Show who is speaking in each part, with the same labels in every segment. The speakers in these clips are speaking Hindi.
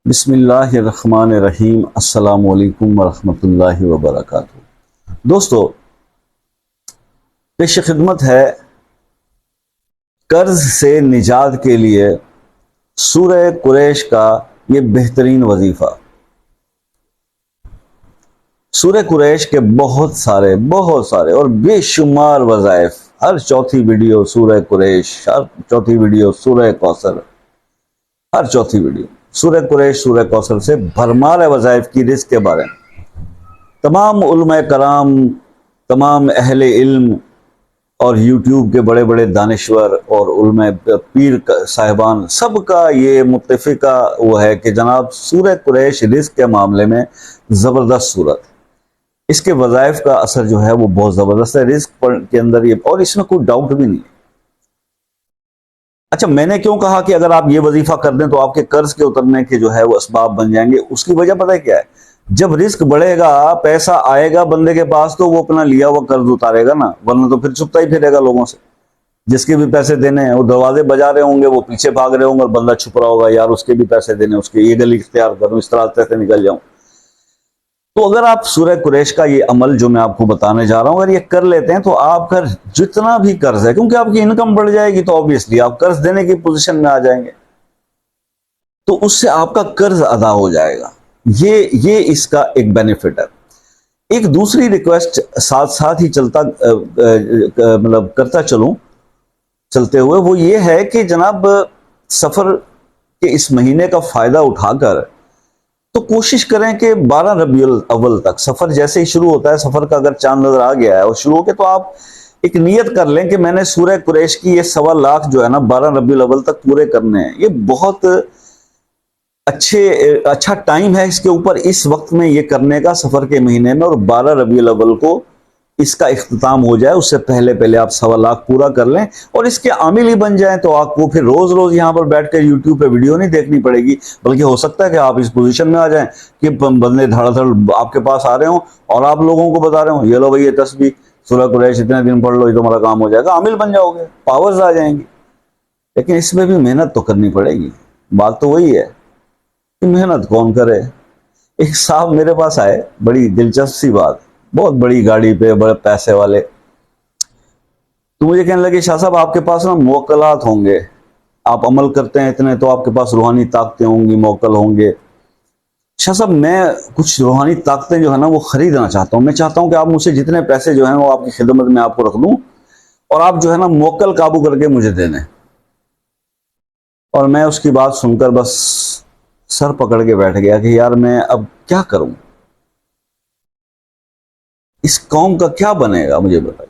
Speaker 1: बिस्मिल्लाहिर्रहमानिर्रहीम। अस्सलामु अलैकुम वरहमतुल्लाहि वबरकातुहू। दोस्तों, पेश खिदमत है कर्ज से निजात के लिए सूरह कुरैश का ये बेहतरीन वजीफा। सूरह कुरैश के बहुत सारे और बेशुमार वज़ाइफ। हर चौथी वीडियो सूरह कुरैश, हर चौथी वीडियो सूरह कौसर, हर चौथी वीडियो सूरह कुरैश सूरह कौसर से भरमार है वज़ाइफ की, रिज़्क़ के बारे में। तमाम उलमा कराम, तमाम अहले इल्म और यूट्यूब के बड़े बड़े दानिश्वर और उलमा पीर साहिबान, सबका ये मुत्तफ़िका वो है कि जनाब सूरह कुरैश रिज़्क़ के मामले में ज़बरदस्त सूरत। इसके वज़ाइफ का असर जो है वो बहुत ज़बरदस्त है रिज़्क़ के अंदर, ये और इसमें कोई डाउट भी नहीं है। अच्छा, मैंने क्यों कहा कि अगर आप ये वजीफा कर दें तो आपके कर्ज के उतरने के जो है वो असबाब बन जाएंगे? उसकी वजह पता है क्या है? जब रिस्क बढ़ेगा, पैसा आएगा बंदे के पास, तो वो अपना लिया हुआ कर्ज उतारेगा ना, वरना तो फिर चुपता ही फिरेगा लोगों से। जिसके भी पैसे देने हैं वो दरवाजे बजा रहे होंगे, वो पीछे भाग रहे होंगे और बंदा छुप रहा होगा, यार उसके भी पैसे देने, उसके ये गली इख्तियार करूं, इस तरह से निकल जाऊं। तो अगर आप सूरह कुरैश का ये अमल जो मैं आपको बताने जा रहा हूं, अगर ये कर लेते हैं तो आपका जितना भी कर्ज है, क्योंकि आपकी इनकम बढ़ जाएगी तो ऑब्वियसली आप कर्ज देने की पोजीशन में आ जाएंगे, तो उससे आपका कर्ज अदा हो जाएगा। ये इसका एक बेनिफिट है। एक दूसरी रिक्वेस्ट साथ साथ ही मतलब करता चलूं चलते हुए, वो ये है कि जनाब सफर के इस महीने का फायदा उठाकर तो कोशिश करें कि 12 रबीउल अव्वल तक, सफर जैसे ही शुरू होता है, सफर का अगर चांद नजर आ गया है और शुरू हो के, तो आप एक नियत कर लें कि मैंने सूरह कुरैश की ये 1.25 लाख जो है ना 12 रबीउल अव्वल तक पूरे करने हैं। ये बहुत अच्छा टाइम है इसके ऊपर, इस वक्त में ये करने का, सफर के महीने में, और 12 रबीउल अव्वल को इसका इख्तिताम हो जाए, उससे पहले पहले आप 1.25 लाख पूरा कर लें और इसके आमिल ही बन जाएं, तो आपको फिर रोज रोज यहां पर बैठकर यूट्यूब पे वीडियो नहीं देखनी पड़ेगी। बल्कि हो सकता है कि आप इस पोजीशन में आ जाएं कि बंदे धड़ाधड़ आपके पास आ रहे हो और आप लोगों को बता रहे हो, ये लो भाई ये तस्बीह सूरह कुरैश इतने दिन पढ़ लो, ये तुम्हारा काम हो जाएगा, आमिल बन जाओगे, पावर्स आ जाएंगी। लेकिन इसमें भी मेहनत तो करनी पड़ेगी। बात तो वही है कि मेहनत कौन करे। एक साहब मेरे पास आए, बड़ी दिलचस्प सी बात, बहुत बड़ी गाड़ी पे, बड़े पैसे वाले, तो मुझे कहने लगे, शाह साहब आपके पास ना मुवक्कलात होंगे, आप अमल करते हैं इतने, तो आपके पास रूहानी ताकतें होंगी, मुवक्कल होंगे। शाह साहब मैं कुछ रूहानी ताकतें जो है ना वो खरीदना चाहता हूँ। मैं चाहता हूँ कि आप मुझसे जितने पैसे जो हैं वो आपकी खिदमत में आपको रख दूं और आप जो है ना मुवक्कल काबू करके मुझे देने। और मैं उसकी बात सुनकर बस सर पकड़ के बैठ गया कि यार मैं अब क्या करूं, इस कौम का क्या बनेगा, मुझे बताइए।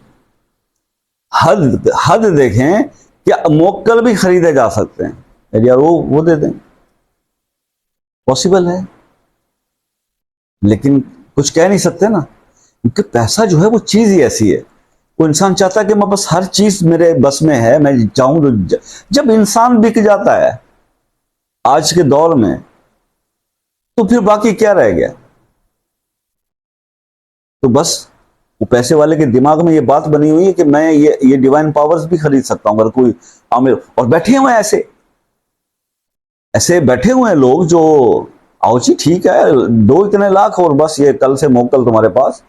Speaker 1: हद हद देखें, क्या मुवक्कल भी खरीदे जा सकते हैं? यार वो दे दें, पॉसिबल है, लेकिन कुछ कह नहीं सकते ना, क्योंकि पैसा जो है वो चीज ही ऐसी है। वो इंसान चाहता है कि मैं बस हर चीज मेरे बस में है, मैं चाहूं तो। जब इंसान बिक जाता है आज के दौर में, तो फिर बाकी क्या रह गया? तो बस वो पैसे वाले के दिमाग में ये बात बनी हुई है कि मैं ये डिवाइन पावर्स भी खरीद सकता हूं अगर कोई आमिर। और बैठे हुए ऐसे ऐसे बैठे हुए हैं लोग जो, आओ जी ठीक है, दो इतने लाख और बस ये कल से मोकल तुम्हारे पास,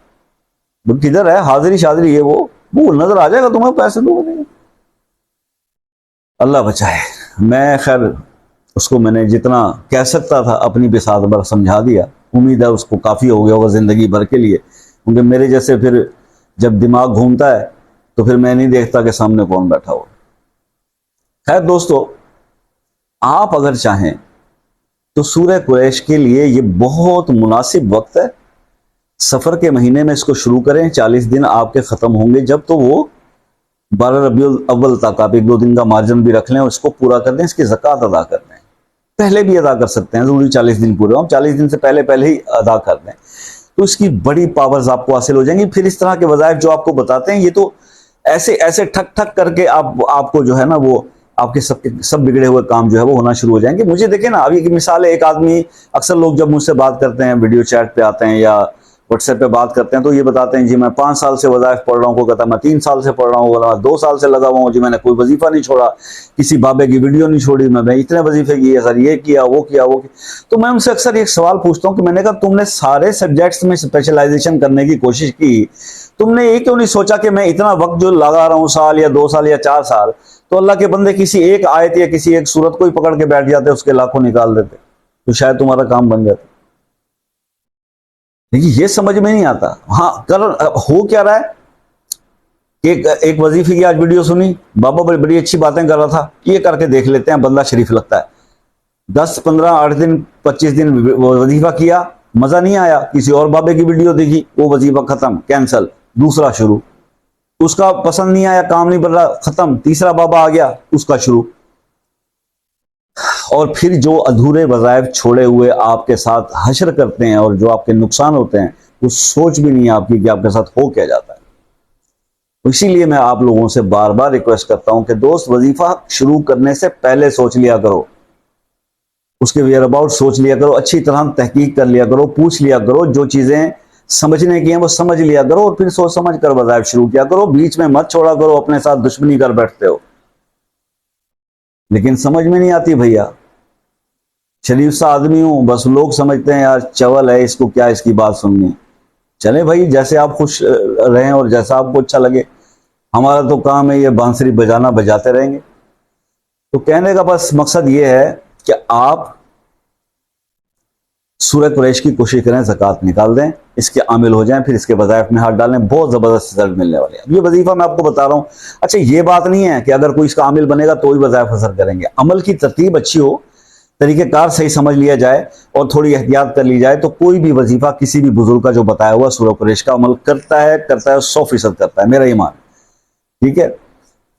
Speaker 1: किधर है हाजिरी शाजिरी, ये वो नजर आ जाएगा तुम्हें, पैसे दो। अल्लाह बचाए। मैं खैर उसको मैंने जितना कह सकता था अपनी बिसात भर समझा दिया। उम्मीद है उसको काफ़ी हो गया होगा ज़िंदगी भर के लिए, क्योंकि मेरे जैसे फिर जब दिमाग घूमता है तो फिर मैं नहीं देखता कि सामने कौन बैठा हो। खैर दोस्तों, आप अगर चाहें तो सूरह कुरैश के लिए ये बहुत मुनासिब वक्त है। सफ़र के महीने में इसको शुरू करें, 40 दिन आपके ख़त्म होंगे जब, तो वो 12 रबीउल अव्वल तक आप 1-2 दिन का मार्जिन भी रख लें और इसको पूरा कर दें। इसकी ज़कात अदा कर दें, पहले भी अदा कर सकते हैं, जरूरी 40 दिन पूरे हों, 40 दिन से पहले पहले ही अदा कर दें, तो इसकी बड़ी पावर्स आपको हासिल हो जाएंगी। फिर इस तरह के वज़ाइफ जो आपको बताते हैं, ये तो ऐसे ऐसे ठक ठक करके आपको जो है ना वो आपके सब बिगड़े हुए काम जो है वो होना शुरू हो जाएंगे। मुझे देखें ना, अभी की मिसाल है, एक आदमी, अक्सर लोग जब मुझसे बात करते हैं, वीडियो चैट पे आते हैं या व्हाट्सएप पे बात करते हैं तो ये बताते हैं जी मैं 5 साल से वज़ाइफ पढ़ रहा हूँ, कोई कहता है मैं 3 साल से पढ़ रहा हूँ, बोला 2 साल से लगा हुआ हूँ जी, मैंने कोई वजीफा नहीं छोड़ा, किसी बाबे की वीडियो नहीं छोड़ी, मैं इतने वजीफे किए सर, ये किया वो किया वो किया। तो मैं उनसे अक्सर एक सवाल पूछता हूँ कि मैंने कहा तुमने सारे सब्जेक्ट्स में स्पेशलाइजेशन करने की कोशिश की, तुमने ये क्यों नहीं सोचा कि मैं इतना वक्त जो लगा रहा हूँ, साल या 2 साल या 4 साल, तो अल्लाह के बंदे किसी एक आयत या किसी एक सूरत को ही पकड़ के बैठ जाते, उसके लाखों निकाल देते, तो शायद तुम्हारा काम बन जाता। देखिए ये समझ में नहीं आता। हाँ कर हो क्या रहा है कि एक वजीफे की आज वीडियो सुनी, बाबा बड़ी बड़ी अच्छी बातें कर रहा था, ये करके देख लेते हैं, बंदा शरीफ लगता है। 10 15 8 दिन 25 दिन वजीफा किया, मजा नहीं आया, किसी और बाबे की वीडियो देखी, वो वजीफा खत्म, कैंसल, दूसरा शुरू, उसका पसंद नहीं आया, काम नहीं बन रहा, खत्म, तीसरा बाबा आ गया, उसका शुरू। और फिर जो अधूरे वज़ाइफ छोड़े हुए आपके साथ हश्र करते हैं और जो आपके नुकसान होते हैं, वो सोच भी नहीं है आपकी कि आपके साथ हो क्या जाता है। इसीलिए मैं आप लोगों से बार बार रिक्वेस्ट करता हूं कि दोस्त, वजीफा शुरू करने से पहले सोच लिया करो, उसके वेयर अबाउट सोच लिया करो, अच्छी तरह तहकीक कर लिया करो, पूछ लिया करो, जो चीजें समझने की हैं वो समझ लिया करो, और फिर सोच समझ कर वज़ाइफ शुरू किया करो। बीच में मत छोड़ा करो, अपने साथ दुश्मनी कर बैठते हो। लेकिन समझ में नहीं आती भैया, शरीफ सा आदमी हूं, बस लोग समझते हैं यार चवल है, इसको क्या इसकी बात सुननी। चले भाई, जैसे आप खुश रहें और जैसा आपको अच्छा लगे, हमारा तो काम है ये बांसुरी बजाना, बजाते रहेंगे। तो कहने का बस मकसद ये है कि आप सूरह कुरैश की कोशिश करें, ज़कात निकाल दें, इसके आमिल हो जाएं, फिर इसके वज़ाइफ में हाथ डालें, बहुत ज़बरदस्त रिजल्ट मिलने वाले हैं। ये वजीफा मैं आपको बता रहा हूँ। अच्छा ये बात नहीं है कि अगर कोई इसका आमिल बनेगा तो ही वज़ाइफ असर करेंगे। अमल की तरतीब अच्छी हो, तरीक़ेकार सही समझ लिया जाए और थोड़ी एहतियात कर ली जाए, तो कोई भी वजीफा किसी भी बुजुर्ग का जो बताया हुआ सूरह कुरैश का अमल करता है 100% करता है, मेरा ईमान। ठीक है,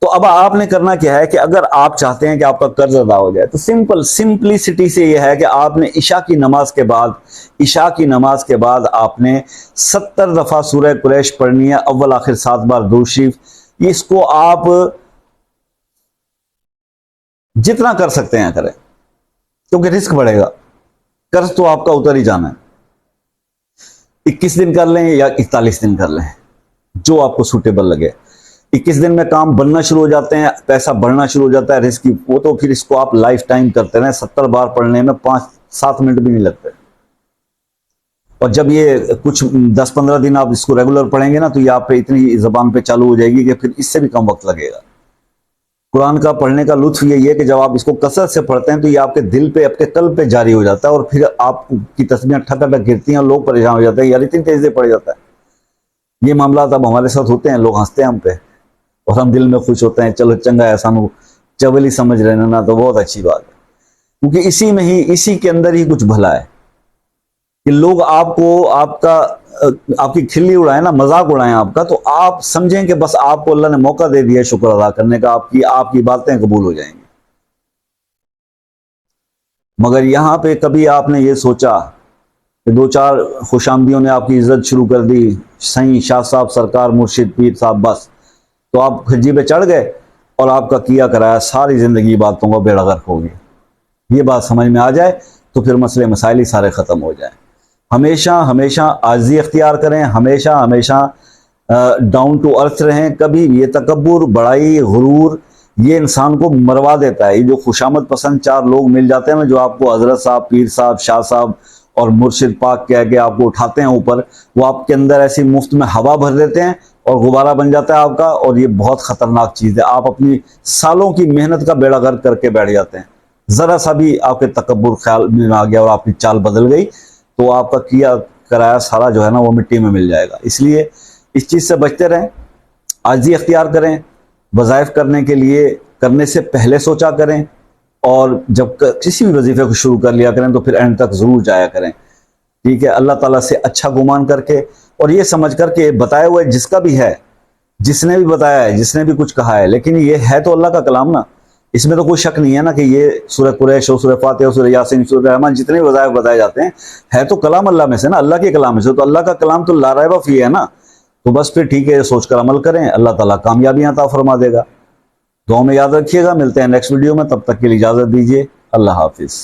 Speaker 1: तो अब आपने करना क्या है कि अगर आप चाहते हैं कि आपका कर्ज अदा हो जाए, तो सिंपलिसिटी से यह है कि आपने ईशा की नमाज के बाद आपने 70 दफा सूरह कुरैश पढ़नी है, अव्वल आखिर 7 बार दुरूद शरीफ। इसको आप जितना कर सकते हैं करें, क्योंकि रिस्क बढ़ेगा, कर्ज तो आपका उतर ही जाना है। 21 दिन कर लें या 41 दिन कर लें, जो आपको सूटेबल लगे। 21 दिन में काम बनना शुरू हो जाते हैं, पैसा बढ़ना शुरू हो जाता है, रिस्क की वो तो फिर इसको आप लाइफ टाइम करते रहें। 70 बार पढ़ने में 5-7 मिनट भी नहीं लगते। और जब ये कुछ 10-15 दिन आप इसको रेगुलर पढ़ेंगे ना, तो ये आप पे इतनी जबान पे चालू हो जाएगी कि फिर इससे भी कम वक्त लगेगा। कुरान का पढ़ने का लुत्फ यही है कि जब आप इसको कसरत से पढ़ते हैं तो ये आपके दिल पे, आपके कल्ब पे जारी हो जाता है, और फिर आपकी तस्बीहें ठक ठक गिरती हैं और लोग परेशान हो जाते हैं, यार इतनी तेजी से पढ़ जाता है। ये मामला अब हमारे साथ होते हैं, लोग हंसते हैं हम पे और हम दिल में खुश होते हैं, चलो चंगा है, सानू चवली समझ रहे ना, तो बहुत अच्छी बात है। क्योंकि इसी के अंदर ही कुछ भला है कि लोग आपकी खिल्ली उड़ाए ना, मजाक उड़ाएं आपका, तो आप समझें कि बस आपको अल्लाह ने मौका दे दिया शुक्र अदा करने का, आपकी बातें कबूल हो जाएंगी। मगर यहां पे कभी आपने ये सोचा कि 2-4 खुशामदियों ने आपकी इज्जत शुरू कर दी, सही शाह साहब, सरकार, मुर्शिद, पीर साहब, बस तो आप खज्जी पे चढ़ गए और आपका किया कराया सारी जिंदगी बातों का बेड़ा गर्क हो गया। ये बात समझ में आ जाए तो फिर मसले मसाइल ही सारे खत्म हो जाए। हमेशा हमेशा आज़ी अख्तियार करें, हमेशा हमेशा डाउन टू अर्थ रहें। कभी ये तकब्बुर, बड़ाई, गुरूर ये इंसान को मरवा देता है। ये जो खुशामद पसंद 4 लोग मिल जाते हैं ना, जो आपको हजरत साहब, पीर साहब, शाह साहब और मुर्शिद पाक कह के आपको उठाते हैं ऊपर, वो आपके अंदर ऐसी मुफ्त में हवा भर देते हैं और गुब्बारा बन जाता है आपका। और ये बहुत खतरनाक चीज़ है, आप अपनी सालों की मेहनत का बेड़ा गर्क करके बैठ जाते हैं। ज़रा सा भी आपके तकब्बुर ख्याल में आ गया और आपकी चाल बदल गई तो आपका किया कराया सारा जो है ना वो मिट्टी में मिल जाएगा। इसलिए इस चीज़ से बचते रहें, आज़ी अख्तियार करें, वज़ाइफ करने के लिए करने से पहले सोचा करें, और जब किसी भी वजीफे को शुरू कर लिया करें तो फिर एंड तक ज़रूर जाया करें। ठीक है, अल्लाह ताला से अच्छा गुमान करके और ये समझ करके बताए हुए जिसका भी है, जिसने भी बताया है, जिसने भी कुछ कहा है, लेकिन ये है तो अल्लाह का कलाम ना, इसमें तो कोई शक नहीं है ना कि ये सूरह कुरैश और सूरह फातिहा, सूरह यासीन, सूरह रहमान, जितने भी वज़ाइफ बताए जाते हैं है तो कलाम अल्लाह में से ना, अल्लाह के कलाम में से। तो अल्लाह का कलाम तो ला रैब फीह है ना, तो बस फिर ठीक है, सोचकर अमल करें, अल्लाह ताला कामयाबियां अता फरमा देगा। दुआ में याद रखिएगा, मिलते हैं नेक्स्ट वीडियो में, तब तक के लिए इजाज़त दीजिए, अल्लाह हाफिज़।